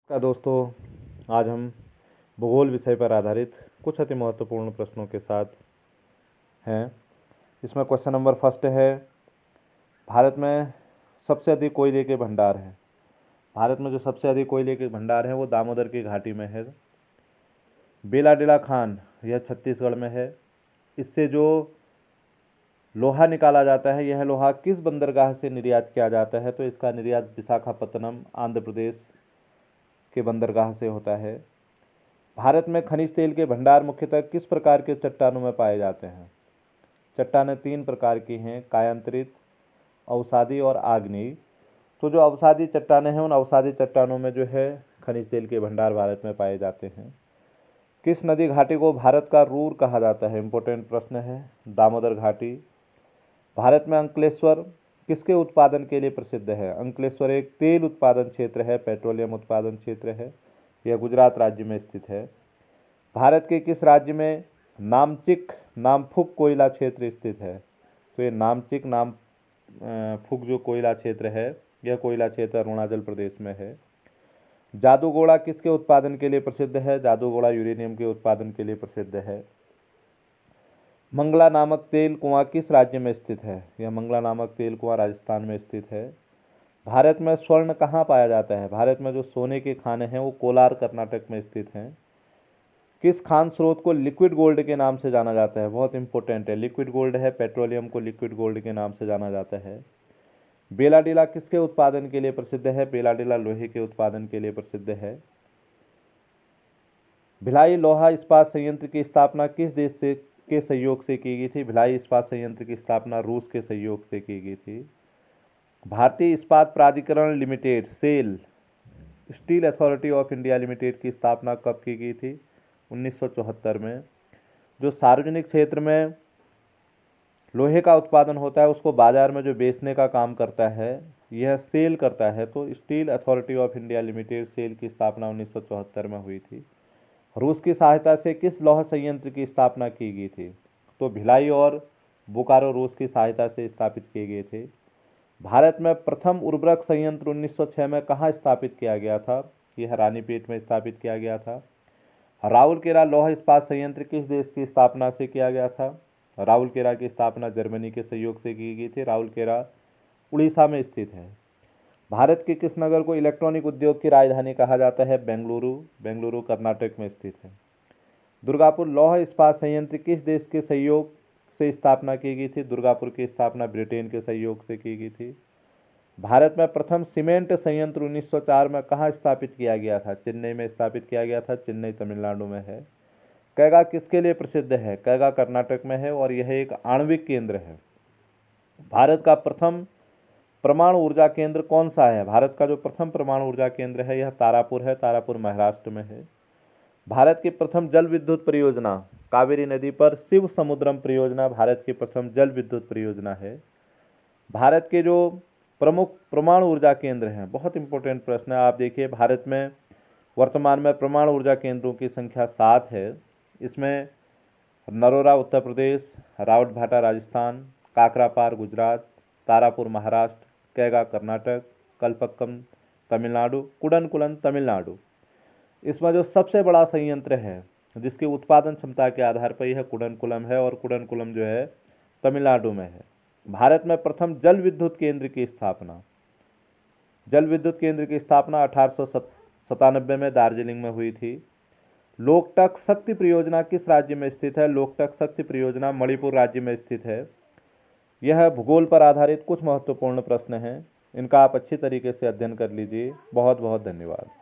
दोस्तों, आज हम भूगोल विषय पर आधारित कुछ अति महत्वपूर्ण प्रश्नों के साथ हैं। इसमें क्वेश्चन नंबर फर्स्ट है, भारत में सबसे अधिक कोयले के भंडार हैं। भारत में जो सबसे अधिक कोयले के भंडार हैं वो दामोदर की घाटी में है। बेलाडीला खान यह छत्तीसगढ़ में है। इससे जो लोहा निकाला जाता है, यह लोहा किस बंदरगाह से निर्यात किया जाता है? तो इसका निर्यात विशाखापत्तनम आंध्र प्रदेश के बंदरगाह से होता है। भारत में खनिज तेल के भंडार मुख्यतः किस प्रकार के चट्टानों में पाए जाते हैं? चट्टानें 3 प्रकार की हैं, कायांतरित, अवसादी और आग्नेयी। तो जो अवसादी चट्टानें हैं, उन अवसादी चट्टानों में जो है खनिज तेल के भंडार भारत में पाए जाते हैं। किस नदी घाटी को भारत का रूर कहा जाता है? इंपॉर्टेंट प्रश्न है। दामोदर घाटी। भारत में अंकलेश्वर किसके उत्पादन के लिए प्रसिद्ध है? अंकलेश्वर एक तेल उत्पादन क्षेत्र है, पेट्रोलियम उत्पादन क्षेत्र है। यह गुजरात राज्य में स्थित है। भारत के किस राज्य में नामचिक नामफुक कोयला क्षेत्र स्थित है? तो ये नामचिक नामफुक जो कोयला क्षेत्र है, यह कोयला क्षेत्र अरुणाचल प्रदेश में है। जादूगोड़ा किसके उत्पादन के लिए प्रसिद्ध है? जादूगोड़ा यूरेनियम के उत्पादन के लिए प्रसिद्ध है। मंगला नामक तेल कुआं किस राज्य में स्थित है? यह मंगला नामक तेल कुआं राजस्थान में स्थित है। भारत में स्वर्ण कहाँ पाया जाता है? भारत में जो सोने के खाने हैं वो कोलार कर्नाटक में स्थित हैं। किस खान स्रोत को लिक्विड गोल्ड के नाम से जाना जाता है? बहुत इंपॉर्टेंट है, लिक्विड गोल्ड है, पेट्रोलियम को लिक्विड गोल्ड के नाम से जाना जाता है। बेलाडीला किसके उत्पादन के लिए प्रसिद्ध है? बेलाडीला लोहे के उत्पादन के लिए प्रसिद्ध है। भिलाई लोहा इस्पात संयंत्र की स्थापना किस देश से के सहयोग से की गई थी? भिलाई इस्पात संयंत्र की स्थापना रूस के सहयोग से की गई थी। भारतीय इस्पात प्राधिकरण Limited SAIL Steel Authority of India Limited की स्थापना कब की गई थी? 1974 में। जो सार्वजनिक क्षेत्र में लोहे का उत्पादन होता है उसको बाजार में जो बेचने का काम करता है, यह सेल करता है। तो Steel Authority of India Limited SAIL की स्थापना 1974 में हुई थी। रूस की सहायता से किस लौह संयंत्र की स्थापना की गई थी? तो भिलाई और बोकारो रूस की सहायता से स्थापित किए गए थे। भारत में प्रथम उर्वरक संयंत्र 1906 में कहाँ स्थापित किया गया था? यह रानीपेट में स्थापित किया गया था। राउरकेला लौह इस्पात संयंत्र किस देश की स्थापना से किया गया था? राउरकेला की स्थापना जर्मनी के सहयोग से की गई थी। राउरकेला उड़ीसा में स्थित है। भारत के किस नगर को इलेक्ट्रॉनिक उद्योग की राजधानी कहा जाता है? बेंगलुरु। बेंगलुरु कर्नाटक में स्थित है। दुर्गापुर लौह इस्पात संयंत्र किस देश के सहयोग से स्थापना की गई थी? दुर्गापुर की स्थापना ब्रिटेन के सहयोग से की गई थी। भारत में प्रथम सीमेंट संयंत्र 1904 में कहाँ स्थापित किया गया था? चेन्नई में स्थापित किया गया था। चेन्नई तमिलनाडु में है। कैगा किसके लिए प्रसिद्ध है? कैगा कर्नाटक में है और यह एक आणविक केंद्र है। भारत का प्रथम परमाणु ऊर्जा केंद्र कौन सा है? भारत का जो प्रथम परमाणु ऊर्जा केंद्र है यह तारापुर है। तारापुर महाराष्ट्र में है। भारत की प्रथम जल विद्युत परियोजना कावेरी नदी पर शिव समुद्रम परियोजना भारत की प्रथम जल विद्युत परियोजना है। भारत के जो प्रमुख परमाणु ऊर्जा केंद्र हैं, बहुत इंपॉर्टेंट प्रश्न है। आप देखिए, भारत में वर्तमान में परमाणु ऊर्जा केंद्रों की संख्या 7 है। इसमें नरोरा उत्तर प्रदेश, रावतभाटा राजस्थान, काकरापार गुजरात, तारापुर महाराष्ट्र, कैगा कर्नाटक, कलपक्कम तमिलनाडु, कुडनकुलम तमिलनाडु। इसमें जो सबसे बड़ा संयंत्र है जिसकी उत्पादन क्षमता के आधार पर यह कुडनकुलम है और कुडनकुलम जो है तमिलनाडु में है। भारत में प्रथम जल विद्युत केंद्र की स्थापना 1897 में दार्जिलिंग में हुई थी। लोकटक शक्ति परियोजना किस राज्य में स्थित है? लोकटक शक्ति परियोजना मणिपुर राज्य में स्थित है। यह भूगोल पर आधारित कुछ महत्वपूर्ण प्रश्न हैं, इनका आप अच्छी तरीके से अध्ययन कर लीजिए। बहुत बहुत धन्यवाद।